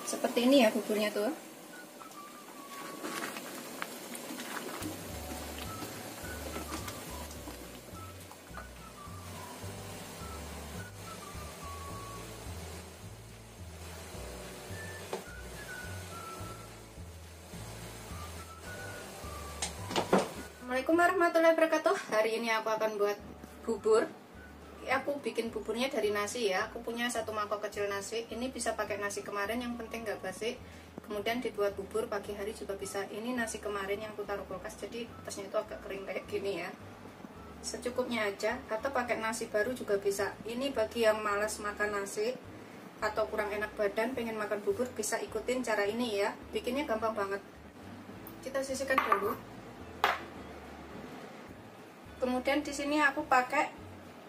Seperti ini ya buburnya tuh. Assalamualaikum warahmatullahi wabarakatuh. Hari ini aku akan buat bubur. Aku bikin buburnya dari nasi ya. Aku punya 1 mangkok kecil nasi. Ini bisa pakai nasi kemarin, yang penting nggak basi. Kemudian dibuat bubur pagi hari juga bisa. Ini nasi kemarin yang aku taruh kulkas, jadi atasnya itu agak kering kayak gini ya. Secukupnya aja, atau pakai nasi baru juga bisa. Ini bagi yang malas makan nasi atau kurang enak badan, pengen makan bubur, bisa ikutin cara ini ya. Bikinnya gampang banget. Kita sisihkan dulu. Kemudian di sini aku pakai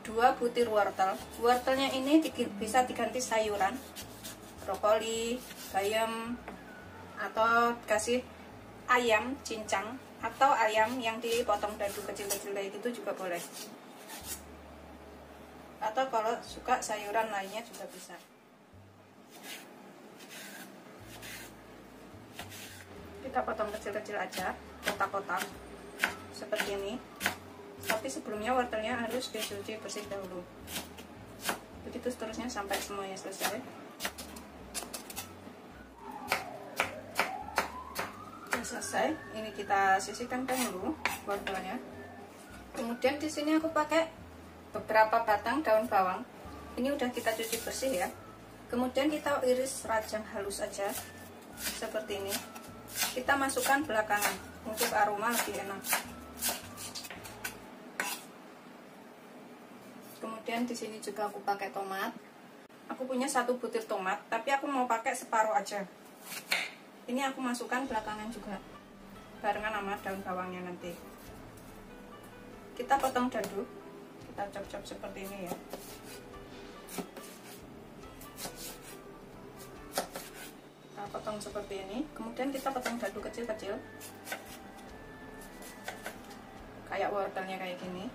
2 butir wortel. Wortelnya ini bisa diganti sayuran, brokoli, bayam, atau kasih ayam cincang, atau ayam yang dipotong dadu kecil-kecil kayak gitu juga boleh. Atau kalau suka sayuran lainnya juga bisa. Kita potong kecil-kecil aja, kotak-kotak seperti ini. Tapi sebelumnya wortelnya harus dicuci bersih dahulu. Begitu seterusnya sampai semuanya selesai. Sudah selesai. Ini kita sisihkan dulu wortelnya. Kemudian di sini aku pakai beberapa batang daun bawang. Ini udah kita cuci bersih ya. Kemudian kita iris rajang halus aja seperti ini. Kita masukkan belakangan untuk aroma lebih enak. Kemudian di sini juga aku pakai tomat. Aku punya 1 butir tomat, tapi aku mau pakai separuh aja. Ini aku masukkan belakangan juga, barengan sama daun bawangnya nanti. Kita potong dadu, kita chop-chop seperti ini ya. Kita potong seperti ini, kemudian kita potong dadu kecil-kecil, kayak wortelnya kayak gini.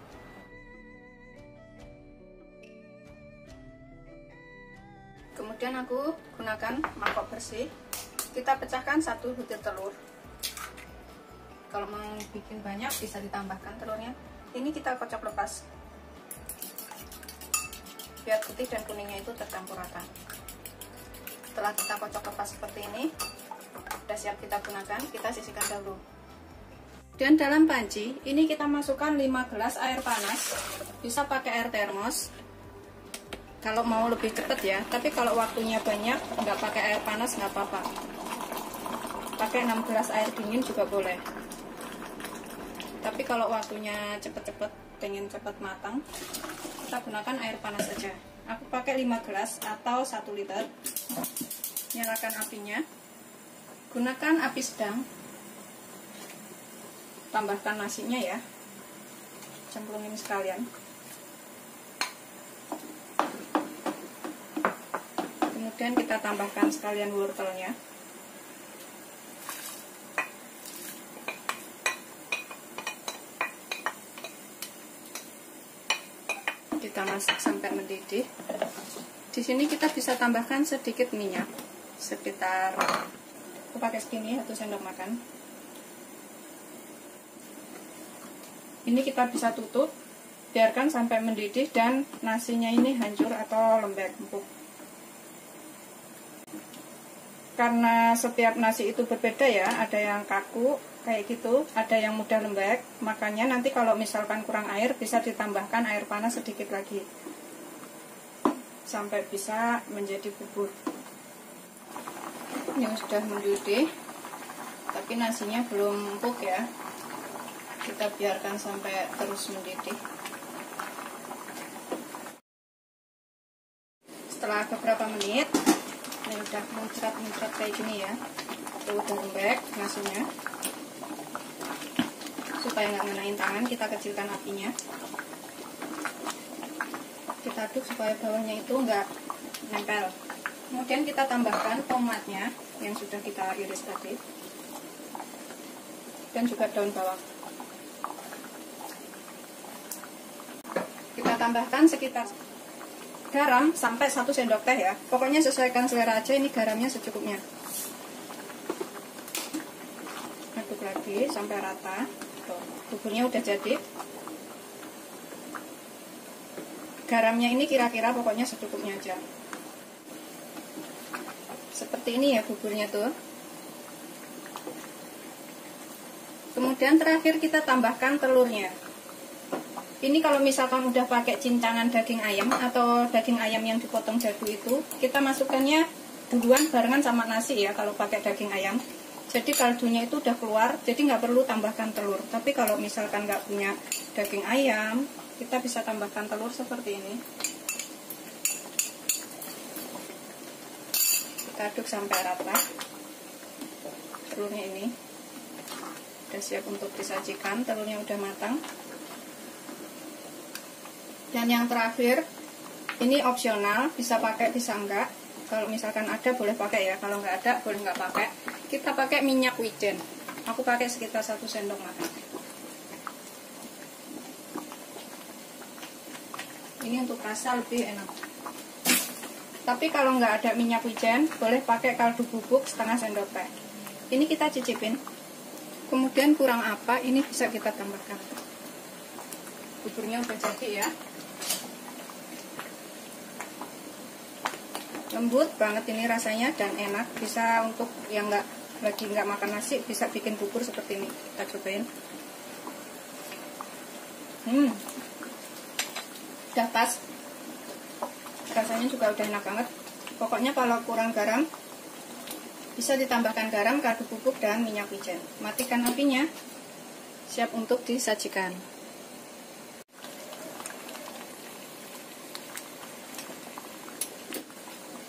Kemudian aku gunakan mangkok bersih. Kita pecahkan 1 butir telur. Kalau mau bikin banyak bisa ditambahkan telurnya. Ini kita kocok lepas, biar putih dan kuningnya itu tercampur rata. Setelah kita kocok lepas seperti ini, sudah siap kita gunakan. Kita sisihkan dahulu. Dan dalam panci ini kita masukkan 5 gelas air panas. Bisa pakai air termos kalau mau lebih cepat ya, tapi kalau waktunya banyak nggak pakai air panas nggak apa-apa, pakai 6 gelas air dingin juga boleh. Tapi kalau waktunya cepet-cepet, pengen cepet matang, kita gunakan air panas saja. Aku pakai 5 gelas atau 1 liter. Nyalakan apinya, gunakan api sedang, tambahkan nasinya ya, cemplungin sekalian. Kemudian kita tambahkan sekalian wortelnya. Kita masak sampai mendidih. Di sini kita bisa tambahkan sedikit minyak, sekitar, aku pakai segini 1 sendok makan. Ini kita bisa tutup, biarkan sampai mendidih dan nasinya ini hancur atau lembek empuk. Karena setiap nasi itu berbeda ya, ada yang kaku kayak gitu, ada yang mudah lembek. Makanya nanti kalau misalkan kurang air, bisa ditambahkan air panas sedikit lagi sampai bisa menjadi bubur. Ini sudah mendidih, tapi nasinya belum empuk ya. Kita biarkan sampai terus mendidih. Setelah beberapa menit, ini udah muncrat-muncrat kayak gini ya, itu udah lembek nasinya. Supaya nggak ngenain tangan, kita kecilkan apinya. Kita aduk supaya bawahnya itu nggak nempel. Kemudian kita tambahkan tomatnya yang sudah kita iris tadi, dan juga daun bawang. Kita tambahkan sekitar garam sampai 1 sendok teh ya. Pokoknya sesuaikan selera aja, ini garamnya secukupnya. Aduk lagi sampai rata. Tuh, buburnya udah jadi. Garamnya ini kira-kira pokoknya secukupnya aja. Seperti ini ya buburnya tuh. Kemudian terakhir kita tambahkan telurnya. Ini kalau misalkan udah pakai cincangan daging ayam atau daging ayam yang dipotong dadu itu, kita masukkannya duluan barengan sama nasi ya kalau pakai daging ayam. Jadi kaldunya itu udah keluar, jadi nggak perlu tambahkan telur. Tapi kalau misalkan nggak punya daging ayam, kita bisa tambahkan telur seperti ini. Kita aduk sampai rata. Telurnya ini udah siap untuk disajikan, telurnya udah matang. Dan yang terakhir, ini opsional, bisa pakai bisa enggak. Kalau misalkan ada boleh pakai ya, kalau nggak ada boleh nggak pakai. Kita pakai minyak wijen. Aku pakai sekitar 1 sendok makan. Ini untuk rasa lebih enak. Tapi kalau nggak ada minyak wijen, boleh pakai kaldu bubuk setengah sendok teh. Ini kita cicipin. Kemudian kurang apa, ini bisa kita tambahkan. Buburnya udah jadi ya. Lembut banget ini rasanya dan enak. Bisa untuk yang lagi nggak makan nasi, bisa bikin bubur seperti ini. Kita cobain. Udah pas. Rasanya juga udah enak banget. Pokoknya kalau kurang garam, bisa ditambahkan garam, kaldu bubuk, dan minyak wijen. Matikan apinya. Siap untuk disajikan.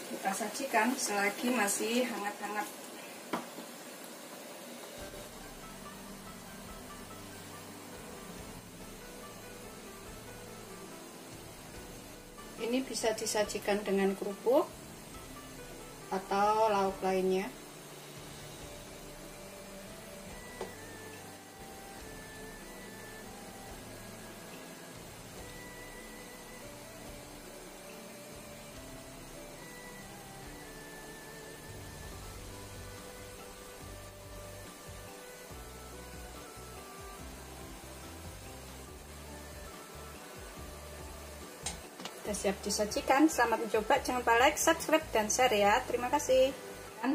Kita sajikan selagi masih hangat-hangat. Ini bisa disajikan dengan kerupuk atau lauk lainnya. Sudah siap disajikan. Selamat mencoba. Jangan lupa like, subscribe, dan share ya. Terima kasih.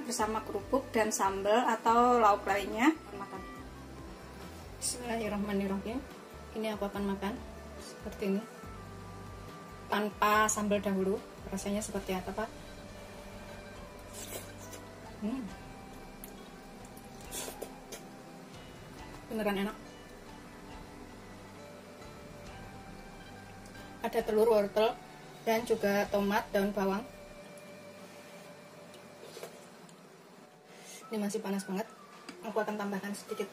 Bersama kerupuk dan sambal atau lauk lainnya. Makan. Bismillahirrahmanirrahim. Ini aku akan makan seperti ini. Tanpa sambal dahulu. Rasanya seperti apa, Pak? Beneran enak. Ada telur, wortel, dan juga tomat, daun bawang. Ini masih panas banget. Aku akan tambahkan sedikit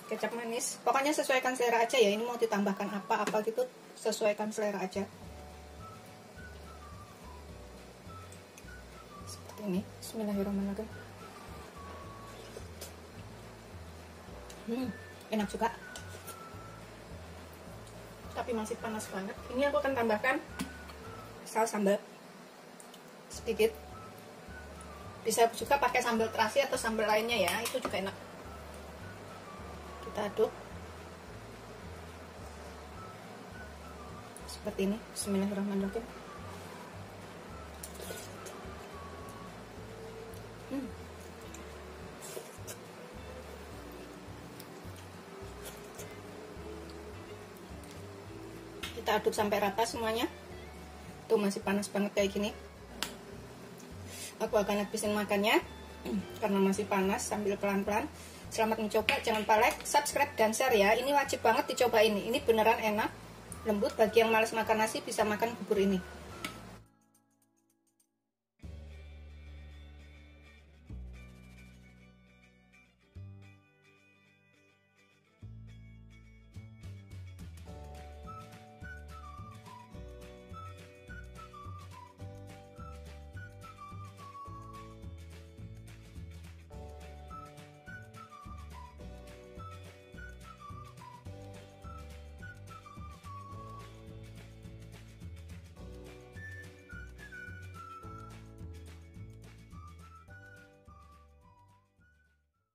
kecap manis. Pokoknya sesuaikan selera aja ya. Ini mau ditambahkan apa-apa gitu, sesuaikan selera aja. Seperti ini. Bismillahirrahmanirrahim. Enak juga. Tapi masih panas banget. Ini aku akan tambahkan saus sambal sedikit. Bisa juga pakai sambal terasi atau sambal lainnya ya, itu juga enak. Kita aduk seperti ini. Bismillahirrahmanirrahim. Kita aduk sampai rata semuanya. Tuh masih panas banget kayak gini. Aku akan habisin makannya karena masih panas, sambil pelan-pelan. Selamat mencoba. Jangan lupa like, subscribe, dan share ya. Ini wajib banget dicoba ini. Ini beneran enak, lembut. Bagi yang males makan nasi bisa makan bubur ini.